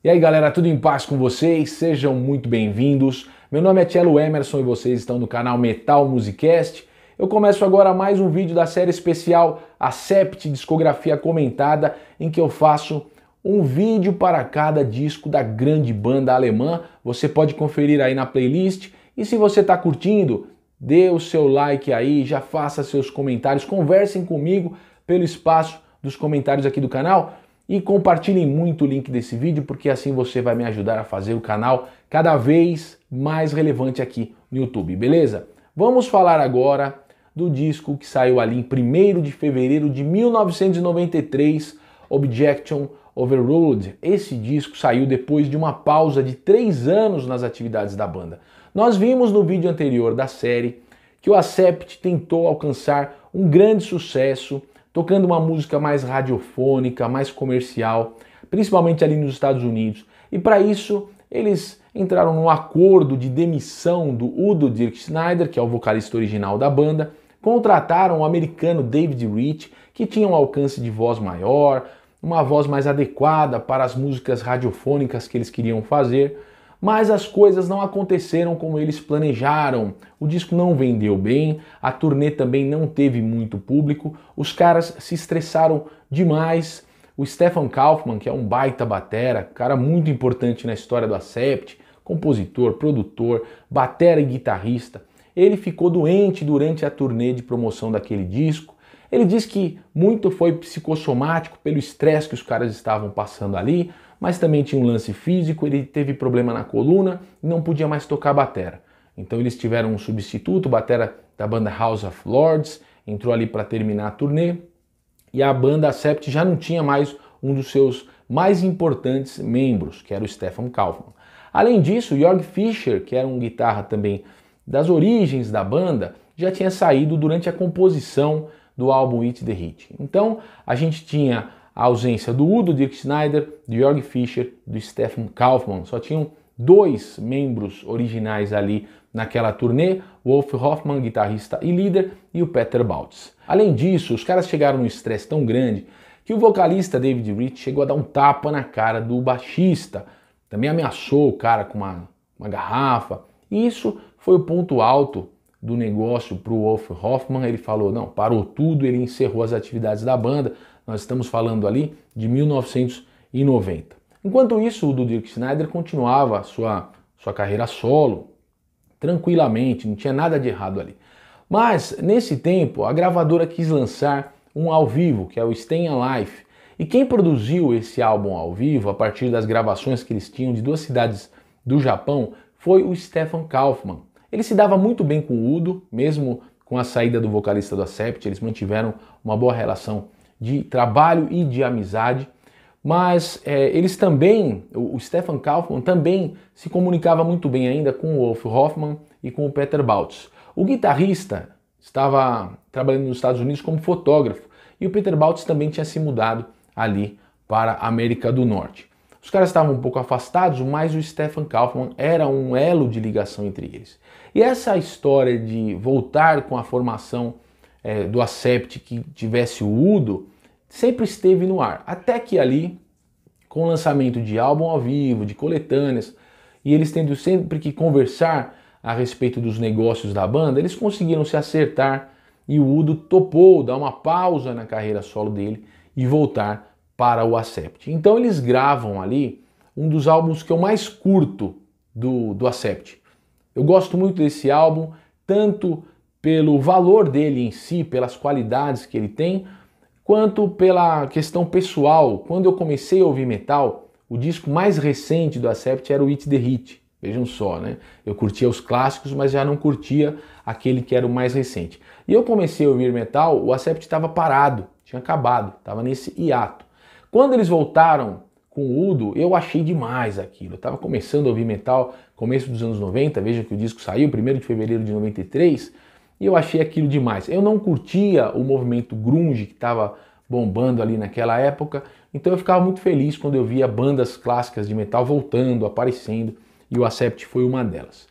E aí galera, tudo em paz com vocês? Sejam muito bem-vindos. Meu nome é Cello Emerson e vocês estão no canal Metal Musicast. Eu começo agora mais um vídeo da série especial Accept Discografia Comentada, em que eu faço um vídeo para cada disco da grande banda alemã. Você pode conferir aí na playlist e se você está curtindo, dê o seu like aí, já faça seus comentários, conversem comigo pelo espaço dos comentários aqui do canal. E compartilhem muito o link desse vídeo, porque assim você vai me ajudar a fazer o canal cada vez mais relevante aqui no YouTube, beleza? Vamos falar agora do disco que saiu ali em 1º de fevereiro de 1993, Objection Overruled. Esse disco saiu depois de uma pausa de 3 anos nas atividades da banda. Nós vimos no vídeo anterior da série que o Accept tentou alcançar um grande sucesso, tocando uma música mais radiofônica, mais comercial, principalmente ali nos Estados Unidos. E para isso, eles entraram num acordo de demissão do Udo Dirk Schneider, que é o vocalista original da banda, contrataram o americano David Rich, que tinha um alcance de voz maior, uma voz mais adequada para as músicas radiofônicas que eles queriam fazer, mas as coisas não aconteceram como eles planejaram. O disco não vendeu bem, a turnê também não teve muito público, os caras se estressaram demais. O Stefan Kaufmann, que é um baita batera, cara muito importante na história do Accept, compositor, produtor, batera e guitarrista, ele ficou doente durante a turnê de promoção daquele disco. Ele diz que muito foi psicossomático pelo estresse que os caras estavam passando ali, mas também tinha um lance físico, ele teve problema na coluna e não podia mais tocar batera. Então eles tiveram um substituto, batera da banda House of Lords, entrou ali para terminar a turnê, e a banda Accept já não tinha mais um dos seus mais importantes membros, que era o Stefan Kaufmann. Além disso, Jörg Fischer, que era um guitarra também das origens da banda, já tinha saído durante a composição do álbum Eat the Hit. Então a gente tinha a ausência do Udo Dirk Schneider, do Jörg Fischer, do Stefan Kaufmann. Só tinham 2 membros originais ali naquela turnê, o Wolf Hoffmann, guitarrista e líder, e o Peter Baltz. Além disso, os caras chegaram num estresse tão grande que o vocalista David Rich chegou a dar um tapa na cara do baixista. Também ameaçou o cara com uma garrafa. E isso foi o ponto alto do negócio para o Wolf Hoffmann. Ele falou, não, parou tudo, ele encerrou as atividades da banda. Nós estamos falando ali de 1990. Enquanto isso, o Udo Dirk Schneider continuava a sua carreira solo, tranquilamente, não tinha nada de errado ali. Mas, nesse tempo, a gravadora quis lançar um ao vivo, que é o Stay Alive. E quem produziu esse álbum ao vivo, a partir das gravações que eles tinham de 2 cidades do Japão, foi o Stefan Kaufmann. Ele se dava muito bem com o Udo, mesmo com a saída do vocalista do Accept, eles mantiveram uma boa relação de trabalho e de amizade, mas eles também, o Stefan Kaufmann também se comunicava muito bem ainda com o Wolf Hoffmann e com o Peter Baltz. O guitarrista estava trabalhando nos Estados Unidos como fotógrafo e o Peter Baltz também tinha se mudado ali para a América do Norte. Os caras estavam um pouco afastados, mas o Stefan Kaufmann era um elo de ligação entre eles. E essa história de voltar com a formação do Accept que tivesse o Udo, sempre esteve no ar. Até que ali, com o lançamento de álbum ao vivo, de coletâneas, e eles tendo sempre que conversar a respeito dos negócios da banda, eles conseguiram se acertar e o Udo topou dar uma pausa na carreira solo dele e voltar para o Accept. Então eles gravam ali um dos álbuns que eu mais curto do Accept. Eu gosto muito desse álbum, tanto pelo valor dele em si, pelas qualidades que ele tem, quanto pela questão pessoal. Quando eu comecei a ouvir metal, o disco mais recente do Accept era o Eat the Hit. Vejam só, né? Eu curtia os clássicos, mas já não curtia aquele que era o mais recente. E eu comecei a ouvir metal, o Accept estava parado, tinha acabado, estava nesse hiato. Quando eles voltaram com o Udo, eu achei demais aquilo. Eu estava começando a ouvir metal, começo dos anos 90, veja que o disco saiu 1º de fevereiro de 93, e eu achei aquilo demais. Eu não curtia o movimento grunge que estava bombando ali naquela época, então eu ficava muito feliz quando eu via bandas clássicas de metal voltando, aparecendo, e o Accept foi uma delas.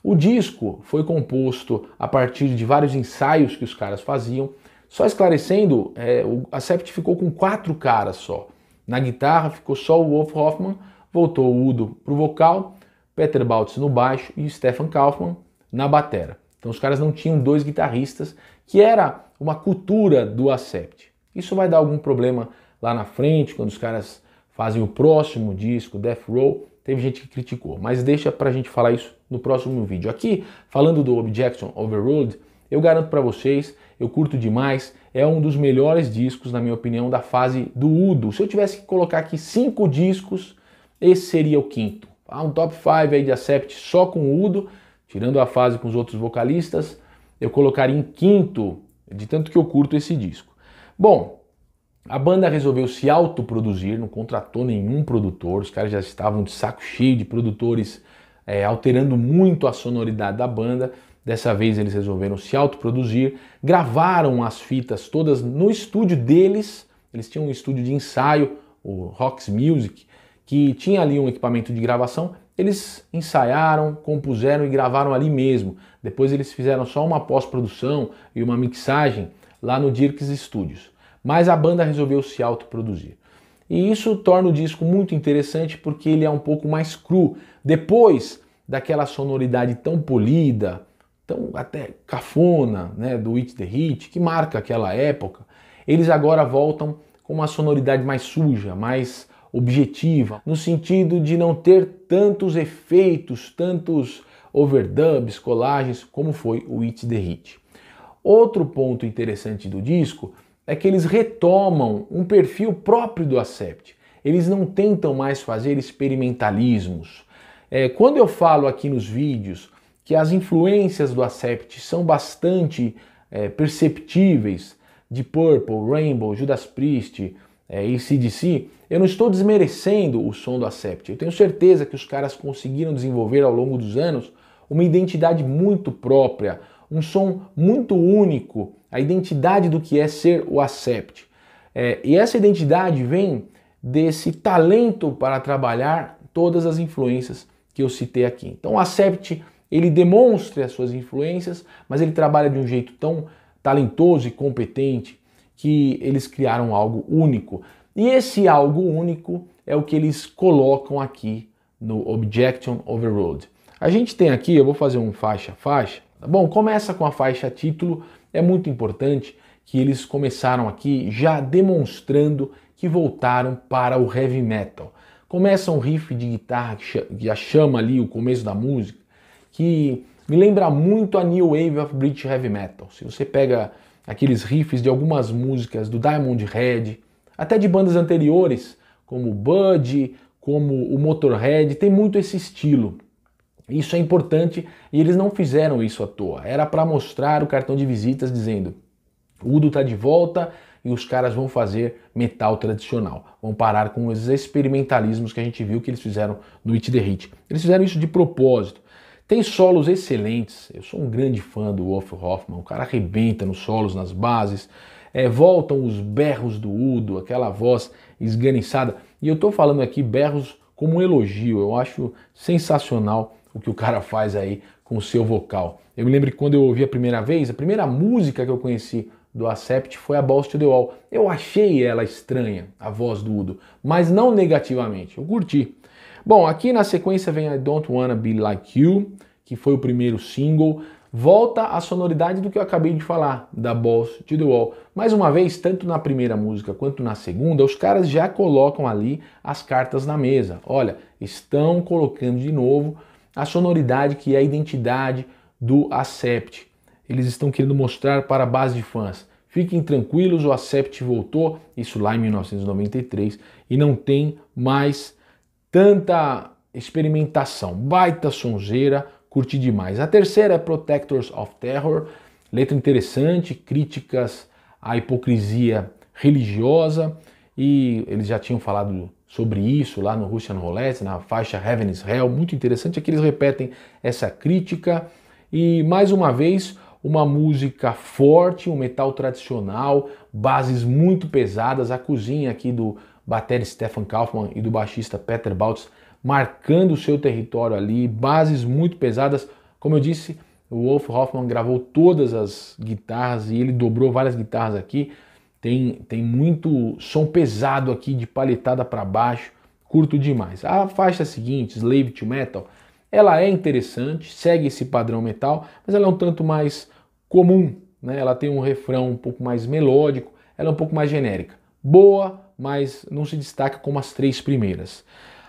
O disco foi composto a partir de vários ensaios que os caras faziam. Só esclarecendo, o Accept ficou com 4 caras só. Na guitarra ficou só o Wolf Hoffmann, voltou o Udo para o vocal, Peter Baltz no baixo e Stefan Kaufmann na batera. Então os caras não tinham dois guitarristas, que era uma cultura do Accept. Isso vai dar algum problema lá na frente, quando os caras fazem o próximo disco, Death Row. Teve gente que criticou, mas deixa pra gente falar isso no próximo vídeo. Aqui, falando do Objection Overruled, eu garanto pra vocês, eu curto demais, é um dos melhores discos, na minha opinião, da fase do Udo. Se eu tivesse que colocar aqui 5 discos, esse seria o quinto. Um top 5 aí de Accept só com o Udo, tirando a fase com os outros vocalistas, eu colocaria em quinto, de tanto que eu curto esse disco. Bom, a banda resolveu se autoproduzir, não contratou nenhum produtor, os caras já estavam de saco cheio de produtores alterando muito a sonoridade da banda. Dessa vez eles resolveram se autoproduzir, gravaram as fitas todas no estúdio deles, eles tinham um estúdio de ensaio, o Rox Music, que tinha ali um equipamento de gravação. Eles ensaiaram, compuseram e gravaram ali mesmo. Depois eles fizeram só uma pós-produção e uma mixagem lá no Dirks Studios. Mas a banda resolveu se autoproduzir. E isso torna o disco muito interessante porque ele é um pouco mais cru. Depois daquela sonoridade tão polida, tão até cafona, né, do Eat the Hit, que marca aquela época, eles agora voltam com uma sonoridade mais suja, mais objetiva, no sentido de não ter tantos efeitos, tantos overdubs, colagens, como foi o Eat the Hit. Outro ponto interessante do disco é que eles retomam um perfil próprio do Accept. Eles não tentam mais fazer experimentalismos. Quando eu falo aqui nos vídeos que as influências do Accept são bastante perceptíveis, de Purple, Rainbow, Judas Priest, AC/DC, eu não estou desmerecendo o som do Accept. Eu tenho certeza que os caras conseguiram desenvolver ao longo dos anos uma identidade muito própria, um som muito único, a identidade do que é ser o Accept. E essa identidade vem desse talento para trabalhar todas as influências que eu citei aqui. Então o Accept, ele demonstra as suas influências, mas ele trabalha de um jeito tão talentoso e competente que eles criaram algo único. E esse algo único é o que eles colocam aqui no Objection Overruled. A gente tem aqui, eu vou fazer um faixa a faixa. Bom, começa com a faixa título. É muito importante que eles começaram aqui já demonstrando que voltaram para o heavy metal. Começa um riff de guitarra que já chama ali o começo da música, que me lembra muito a New Wave of British Heavy Metal. Se você pega aqueles riffs de algumas músicas do Diamond Head, até de bandas anteriores, como o Bud, como o Motorhead, tem muito esse estilo. Isso é importante e eles não fizeram isso à toa. Era para mostrar o cartão de visitas dizendo: o Udo está de volta e os caras vão fazer metal tradicional. Vão parar com os experimentalismos que a gente viu que eles fizeram no Eat the Hit. Eles fizeram isso de propósito. Tem solos excelentes. Eu sou um grande fã do Wolf Hoffmann. O cara arrebenta nos solos, nas bases. Voltam os berros do Udo, aquela voz esganiçada. E eu estou falando aqui berros como um elogio. Eu acho sensacional o que o cara faz aí com o seu vocal. Eu me lembro que quando eu ouvi a primeira vez, a primeira música que eu conheci do Accept foi a Balls to the Wall. Eu achei ela estranha, a voz do Udo, mas não negativamente. Eu curti. Bom, aqui na sequência vem I Don't Wanna Be Like You, que foi o primeiro single. Volta a sonoridade do que eu acabei de falar, da Balls to the Wall. Mais uma vez, tanto na primeira música quanto na segunda, os caras já colocam ali as cartas na mesa. Olha, estão colocando de novo a sonoridade que é a identidade do Accept. Eles estão querendo mostrar para a base de fãs: fiquem tranquilos, o Accept voltou, isso lá em 1993, e não tem mais tanta experimentação. Baita sonzeira, curti demais. A terceira é Protectors of Terror, letra interessante, críticas à hipocrisia religiosa, e eles já tinham falado sobre isso lá no Russian Roulette, na faixa Heaven is Hell. Muito interessante, aqui eles repetem essa crítica, e mais uma vez uma música forte, um metal tradicional, bases muito pesadas, a cozinha aqui do batera Stefan Kaufmann e do baixista Peter Baltz marcando o seu território ali, bases muito pesadas. Como eu disse, o Wolf Hoffmann gravou todas as guitarras e ele dobrou várias guitarras aqui. Tem muito som pesado aqui, de palhetada para baixo. curto demais. A faixa seguinte, Slave to Metal, ela é interessante, segue esse padrão metal, mas ela é um tanto mais comum, né? Ela tem um refrão um pouco mais melódico, ela é um pouco mais genérica. Boa, mas não se destaca como as três primeiras.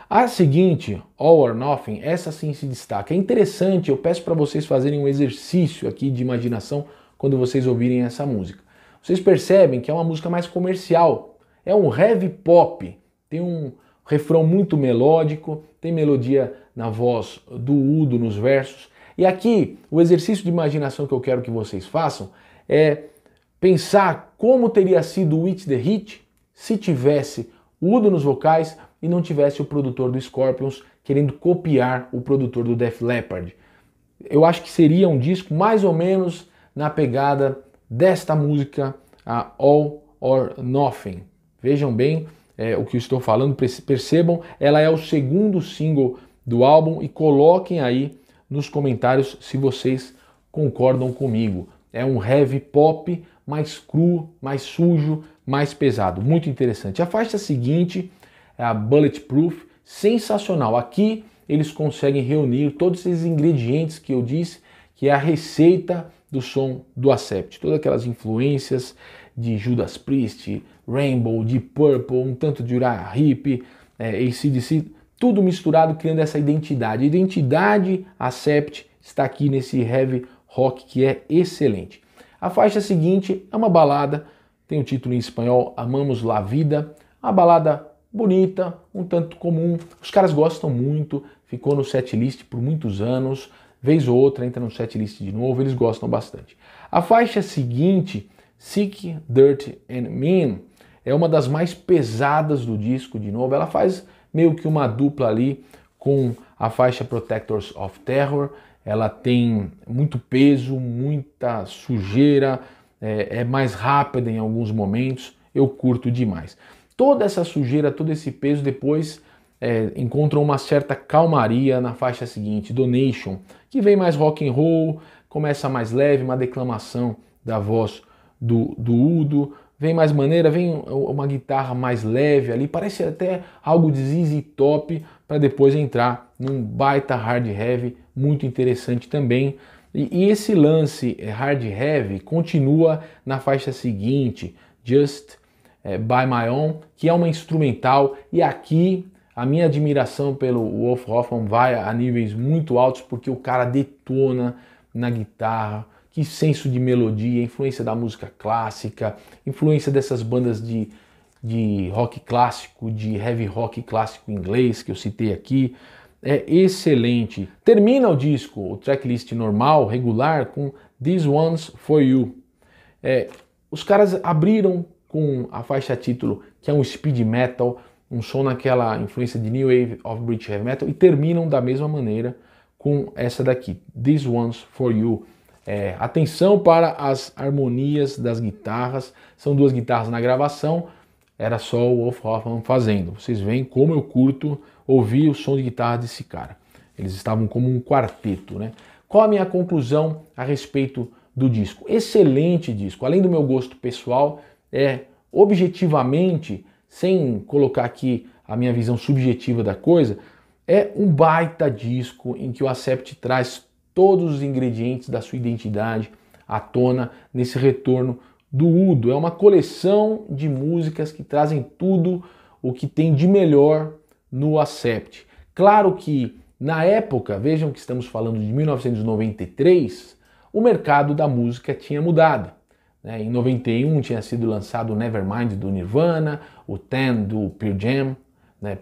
A seguinte, All or Nothing, essa sim se destaca. É interessante, eu peço para vocês fazerem um exercício aqui de imaginação quando vocês ouvirem essa música. Vocês percebem que é uma música mais comercial, é um heavy pop, tem um refrão muito melódico, tem melodia na voz do Udo nos versos. E aqui, o exercício de imaginação que eu quero que vocês façam é pensar como teria sido o With the Hit se tivesse o Udo nos vocais e não tivesse o produtor do Scorpions querendo copiar o produtor do Def Leppard. Eu acho que seria um disco mais ou menos na pegada desta música, a All or Nothing. Vejam bem o que eu estou falando, percebam, ela é o segundo single do álbum e coloquem aí nos comentários se vocês concordam comigo. É um heavy pop mais cru, mais sujo, mais pesado. Muito interessante. A faixa seguinte é a Bulletproof, sensacional. Aqui eles conseguem reunir todos esses ingredientes que eu disse, que é a receita do som do Accept. Todas aquelas influências de Judas Priest, Rainbow, Deep Purple, um tanto de Uriah Heep, AC/DC, tudo misturado criando essa identidade. A identidade Accept está aqui nesse heavy rock que é excelente. A faixa seguinte é uma balada, tem o título em espanhol Amamos la Vida, uma balada bonita, um tanto comum, os caras gostam muito, ficou no setlist por muitos anos, vez ou outra entra no setlist de novo, eles gostam bastante. A faixa seguinte, Sick, Dirty and Mean, é uma das mais pesadas do disco, de novo, ela faz meio que uma dupla ali com a faixa Protectors of Terror, ela tem muito peso, muita sujeira, é mais rápida em alguns momentos, eu curto demais. Toda essa sujeira, todo esse peso depois encontram uma certa calmaria na faixa seguinte, Donation, que vem mais rock and roll, começa mais leve, uma declamação da voz do Udo, vem mais maneira, vem uma guitarra mais leve ali, parece até algo de ZZ Top, para depois entrar num baita hard heavy, muito interessante também. E esse lance hard heavy continua na faixa seguinte, Just By My Own, que é uma instrumental, e aqui a minha admiração pelo Wolf Hoffmann vai a níveis muito altos, porque o cara detona na guitarra, que senso de melodia, influência da música clássica, influência dessas bandas de rock clássico, de heavy rock clássico inglês, que eu citei aqui, é excelente. Termina o disco, o tracklist normal, regular, com This One's For You. Os caras abriram com a faixa título, que é um speed metal, um som naquela influência de New Wave of British Heavy Metal, e terminam da mesma maneira com essa daqui, This One's For You. Atenção para as harmonias das guitarras, são duas guitarras na gravação, era só o Wolf Hoffmann fazendo. Vocês veem como eu curto ouvir o som de guitarra desse cara. Eles estavam como um quarteto, né? Qual a minha conclusão a respeito do disco? Excelente disco, além do meu gosto pessoal, objetivamente, sem colocar aqui a minha visão subjetiva da coisa, é um baita disco em que o Accept traz todos os ingredientes da sua identidade à tona nesse retorno do Udo. É uma coleção de músicas que trazem tudo o que tem de melhor no Accept. Claro que na época, vejam que estamos falando de 1993, o mercado da música tinha mudado. Em 91 tinha sido lançado o Nevermind do Nirvana, o Ten do Pearl Jam.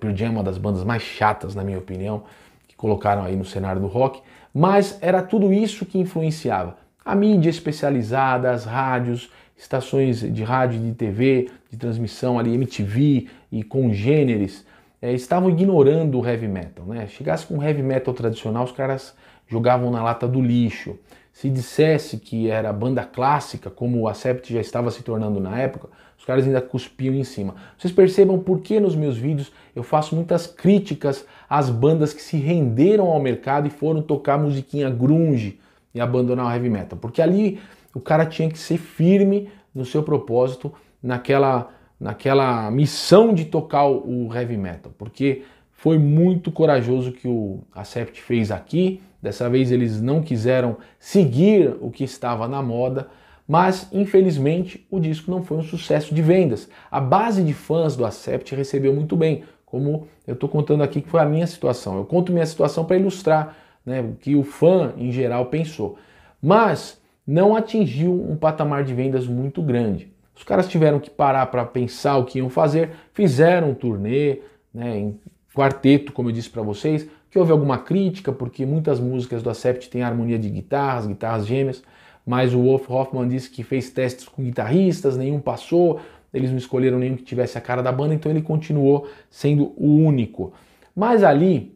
Pearl Jam é uma das bandas mais chatas, na minha opinião, que colocaram aí no cenário do rock. Mas era tudo isso que influenciava. A mídia especializada, as rádios, estações de rádio e de TV, de transmissão ali, MTV e congêneres, estavam ignorando o heavy metal. Chegasse com heavy metal tradicional, os caras jogavam na lata do lixo. Se dissesse que era banda clássica, como o Accept já estava se tornando na época, os caras ainda cuspiam em cima. Vocês percebam por que nos meus vídeos eu faço muitas críticas às bandas que se renderam ao mercado e foram tocar musiquinha grunge e abandonar o heavy metal. Porque ali o cara tinha que ser firme no seu propósito, naquela missão de tocar o heavy metal. Porque Foi muito corajoso o que o Accept fez aqui. Dessa vez eles não quiseram seguir o que estava na moda, mas infelizmente o disco não foi um sucesso de vendas. A base de fãs do Accept recebeu muito bem, como eu estou contando aqui que foi a minha situação. Eu conto minha situação para ilustrar, né, o que o fã em geral pensou. Mas não atingiu um patamar de vendas muito grande. Os caras tiveram que parar para pensar o que iam fazer, fizeram um turnê, né, em quarteto, como eu disse para vocês, que houve alguma crítica, porque muitas músicas do Accept têm harmonia de guitarras gêmeas, mas o Wolf Hoffmann disse que fez testes com guitarristas, nenhum passou, eles não escolheram nenhum que tivesse a cara da banda, então ele continuou sendo o único. Mas ali,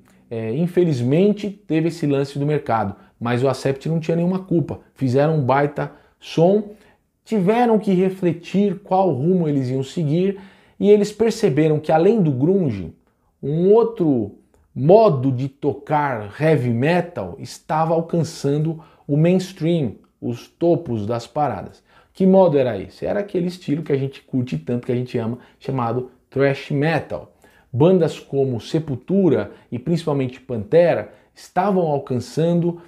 infelizmente, teve esse lance do mercado, mas o Accept não tinha nenhuma culpa, fizeram um baita som, tiveram que refletir qual rumo eles iam seguir, e eles perceberam que além do grunge, um outro modo de tocar heavy metal estava alcançando o mainstream, os topos das paradas. Que modo era esse? Era aquele estilo que a gente curte tanto, que a gente ama, chamado thrash metal. Bandas como Sepultura e principalmente Pantera estavam alcançando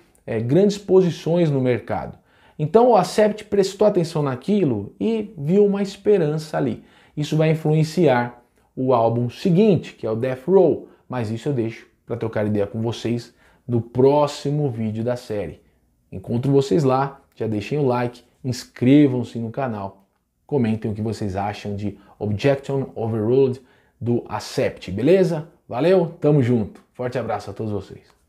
grandes posições no mercado. Então o Accept prestou atenção naquilo e viu uma esperança ali. Isso vai influenciar o álbum seguinte, que é o Death Row, mas isso eu deixo para trocar ideia com vocês no próximo vídeo da série. Encontro vocês lá, já deixem o like, inscrevam-se no canal, comentem o que vocês acham de Objection Overruled do Accept, beleza? Valeu, tamo junto, forte abraço a todos vocês.